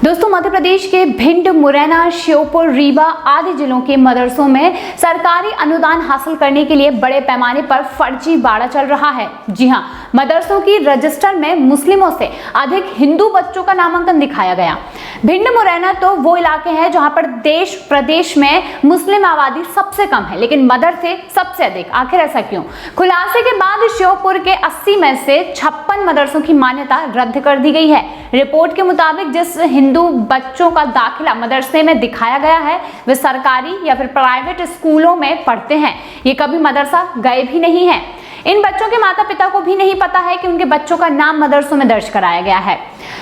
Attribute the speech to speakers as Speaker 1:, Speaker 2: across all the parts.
Speaker 1: दोस्तों, मध्य प्रदेश के भिंड, मुरैना, श्योपुर, रीवा आदि जिलों के मदरसों में सरकारी अनुदान हासिल करने के लिए बड़े पैमाने पर फर्जीवाड़ा चल रहा है। जी हां, मदरसों की रजिस्टर में मुस्लिमों से अधिक हिंदू बच्चों का नामांकन दिखाया गया। भिंड, मुरैना तो वो इलाके हैं जहां पर देश प्रदेश में मुस्लिम आबादी सबसे कम है, लेकिन मदरसे सबसे अधिक। आखिर ऐसा क्यों? खुलासे के बाद श्योपुर के 80 में से 56 मदरसों की मान्यता रद्द कर दी गई है। रिपोर्ट के मुताबिक जिस हिंदू बच्चों का दाखिला मदरसे में दिखाया गया है वे सरकारी या फिर प्राइवेट स्कूलों में पढ़ते हैं। ये कभी मदरसा गए भी नहीं है। इन बच्चों के माता पिता को भी नहीं पता है कि उनके बच्चों का नाम मदरसों में दर्ज कराया गया है।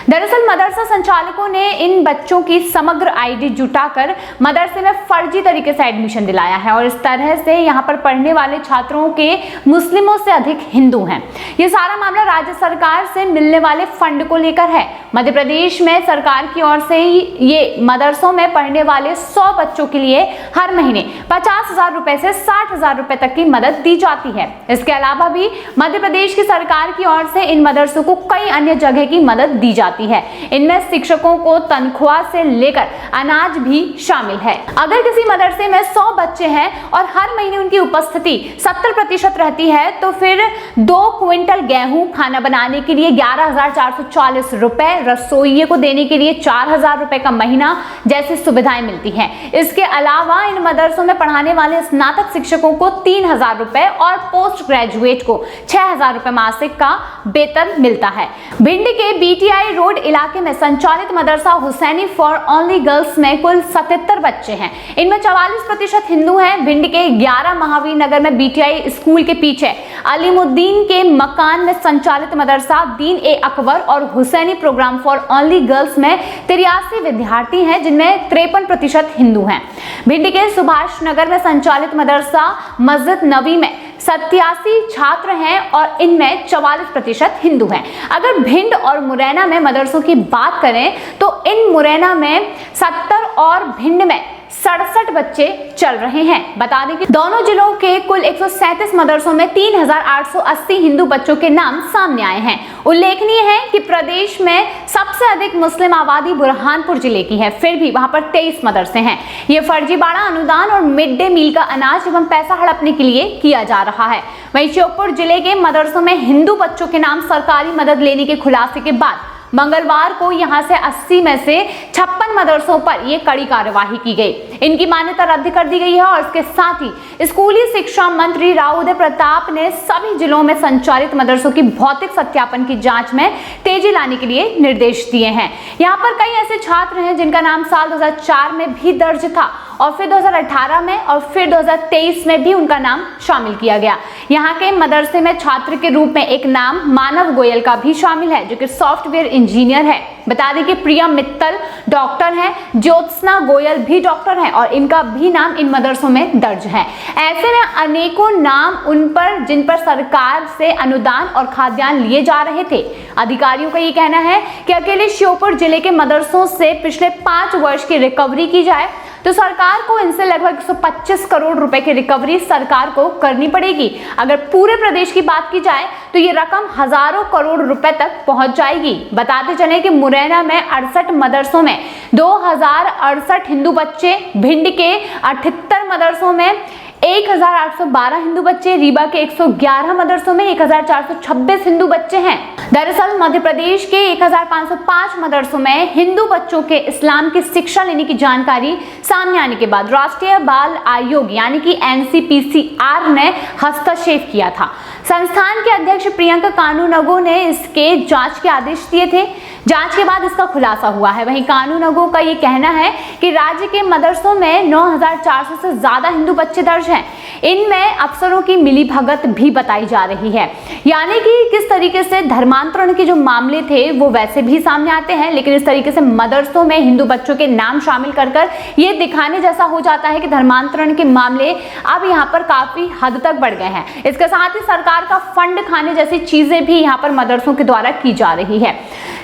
Speaker 1: दरअसल मदरसा संचालकों ने इन बच्चों की समग्र आईडी जुटाकर मदरसे में फर्जी तरीके से एडमिशन दिलाया है और इस तरह से यहाँ पर पढ़ने वाले छात्रों के मुस्लिमों से अधिक हिंदू हैं। ये सारा मामला राज्य सरकार से मिलने वाले फंड को लेकर है। मध्य प्रदेश में सरकार की ओर से ये मदरसों में पढ़ने वाले 100 बच्चों के लिए हर महीने 50,000 रुपए से 60,000 रुपए तक की मदद दी जाती है। इसके अलावा भी मध्य प्रदेश की सरकार की ओर से इन मदरसों को कई अन्य जगह की मदद दी जाती है। इनमें शिक्षकों को तनख्वाह से लेकर अनाज भी शामिल है। अगर किसी मदरसे में 100 बच्चे हैं और हर महीने उनकी उपस्थिति 70% रहती है तो फिर 2 क्विंटल गेहूं खाना बनाने के लिए 11,440 रुपए, रसोइये को देने के लिए 4,000 रुपए का महीना जैसी सुविधाएं मिलती हैं। इसके अलावा इन मदरसों में पढ़ाने वाले स्नातक शिक्षकों को 3,000 रुपए और पोस्ट ग्रेजुएट को 6,000 रुपए मासिक का वेतन मिलता है। भिंड के बीटीआई रोड इलाके में संचालित मदरसा हुसैनी फॉर ओनली गर्ल्स में कुल 77 बच्चे हैं। इनमें 44% हिंदू हैं। भिंड के 11 महावीर नगर में बीटीआई स्कूल के पीछे अलीमुद्दीन के मकान में संचालित मदरसा दीन ए अकबर और Husaini program for only girls में 83 विद्यार्थी हैं, जिनमें 53% हिंदू हैं। भिंड के सुभाष नगर में संचालित मदरसा मस्जिद नबी में 87 छात्र हैं और इनमें 44% हिंदू हैं। अगर भिंड और मुरैना में मदरसों की बात करें तो इन मुरैना में 70 और भिंड में 67 बच्चे चल रहे हैं। बता दें कि दोनों जिलों के कुल 137 मदरसों में 3,880 हिंदू बच्चों के नाम सामने आए हैं। उल्लेखनीय है कि प्रदेश में सबसे अधिक मुस्लिम आबादी बुरहानपुर जिले की है, फिर भी वहां पर 23 मदरसे हैं। ये फर्जीवाड़ा अनुदान और मिड डे मील का अनाज एवं पैसा हड़पने के लिए किया जा रहा है। वहीं श्योपुर जिले के मदरसों में हिंदू बच्चों के नाम सरकारी मदद लेने के खुलासे के बाद मंगलवार को यहां से 80 में से 56 मदरसों पर यह कड़ी कार्यवाही की गई। इनकी मान्यता रद्द कर दी गई है और इसके साथ ही स्कूली शिक्षा मंत्री राउदे प्रताप ने सभी जिलों में संचालित मदरसों की भौतिक सत्यापन की जांच में तेजी लाने के लिए निर्देश दिए हैं। यहाँ पर कई ऐसे छात्र हैं जिनका नाम साल 2004 में भी दर्ज था और फिर 2018 में और फिर 2023 में भी उनका नाम शामिल किया गया। यहाँ के मदरसे में छात्र के रूप में एक नाम मानव गोयल का भी शामिल है, जो कि सॉफ्टवेयर इंजीनियर है। बता दें कि प्रिया मित्तल डॉक्टर हैं, ज्योत्सना गोयल भी डॉक्टर हैं और इनका भी नाम इन मदरसों में दर्ज है। ऐसे में अनेकों नाम उन पर जिन पर सरकार से अनुदान और खाद्यान्न लिए जा रहे थे। अधिकारियों का ये कहना है कि अकेले श्योपुर जिले के मदरसों से पिछले 5 वर्ष की रिकवरी की जाए तो सरकार को इनसे लगभग 125 करोड़ रुपए की रिकवरी सरकार को करनी पड़ेगी। अगर पूरे प्रदेश की बात की जाए तो ये रकम हजारों करोड़ रुपए तक पहुंच जाएगी। बताते चले कि मुरैना में 68 मदरसों में 2068 हिंदू बच्चे, भिंड के 78 मदरसों में 1,812 हिंदू बच्चे, रीवा के 111 मदरसों में 1,426 हिंदू बच्चे हैं। दरअसल मध्य प्रदेश के 1,505 मदरसों में हिंदू बच्चों के इस्लाम की शिक्षा लेने की जानकारी सामने आने के बाद राष्ट्रीय बाल आयोग यानी कि NCPCR ने हस्तक्षेप किया था। संस्थान के अध्यक्ष प्रियंका कानूनगो ने इसके जांच के आदेश दिए थे। जांच के बाद इसका खुलासा हुआ है। वहीं कानूनगो का ये कहना है कि राज्य के मदरसों में 9,400 से ज्यादा हिंदू बच्चे दर्ज हैं। इनमें अफसरों की मिलीभगत भी बताई जा रही है, यानी कि किस तरीके से धर्मांतरण के जो मामले थे वो वैसे भी सामने आते हैं, लेकिन इस तरीके से मदरसों में हिंदू बच्चों के नाम शामिल कर ये दिखाने जैसा हो जाता है कि धर्मांतरण के मामले अब यहाँ पर काफी हद तक बढ़ गए हैं। इसके साथ ही सरकार सरकार का फंड खाने जैसी चीजें भी यहाँ पर मदरसों के द्वारा की जा रही है।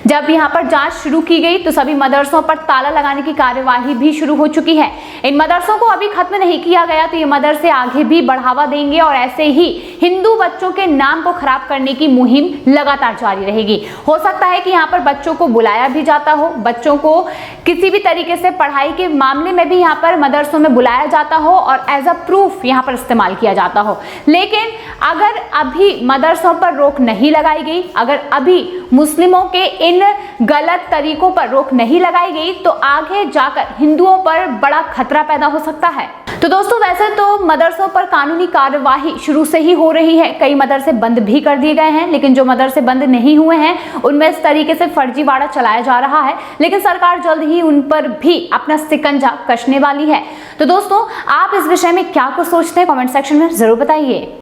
Speaker 1: जब यहाँ पर जांच शुरू की गई तो सभी मदरसों पर ताला लगाने की कार्यवाही भी शुरू हो चुकी है। इन मदरसों को अभी खत्म नहीं किया गया तो ये मदरसे आगे भी बढ़ावा देंगे और ऐसे ही हिंदू बच्चों के नाम को खराब करने की मुहिम लगातार जारी रहेगी। हो सकता है कि यहाँ पर बच्चों को बुलाया भी जाता हो, बच्चों को किसी भी तरीके से पढ़ाई के मामले में भी यहाँ पर मदरसों में बुलाया जाता हो और एज अ प्रूफ यहाँ पर इस्तेमाल किया जाता हो। लेकिन अगर अभी मदरसों पर रोक नहीं लगाई गई, अगर अभी मुस्लिमों के इन गलत तरीकों पर रोक नहीं लगाई गई तो आगे जाकर हिंदुओं पर बड़ा खतरा पैदा हो सकता है। तो दोस्तों, वैसे तो मदरसों पर कानूनी कार्यवाही शुरू से ही हो रही है, कई मदरसे बंद भी कर दिए गए हैं, लेकिन जो मदरसे बंद नहीं हुए हैं उनमें इस तरीके से फर्जीवाड़ा चलाया जा रहा है। लेकिन सरकार जल्द ही उन पर भी अपना शिकंजा कसने वाली है। तो दोस्तों, आप इस विषय में क्या कुछ सोचते हैं, कमेंट सेक्शन में जरूर बताइए।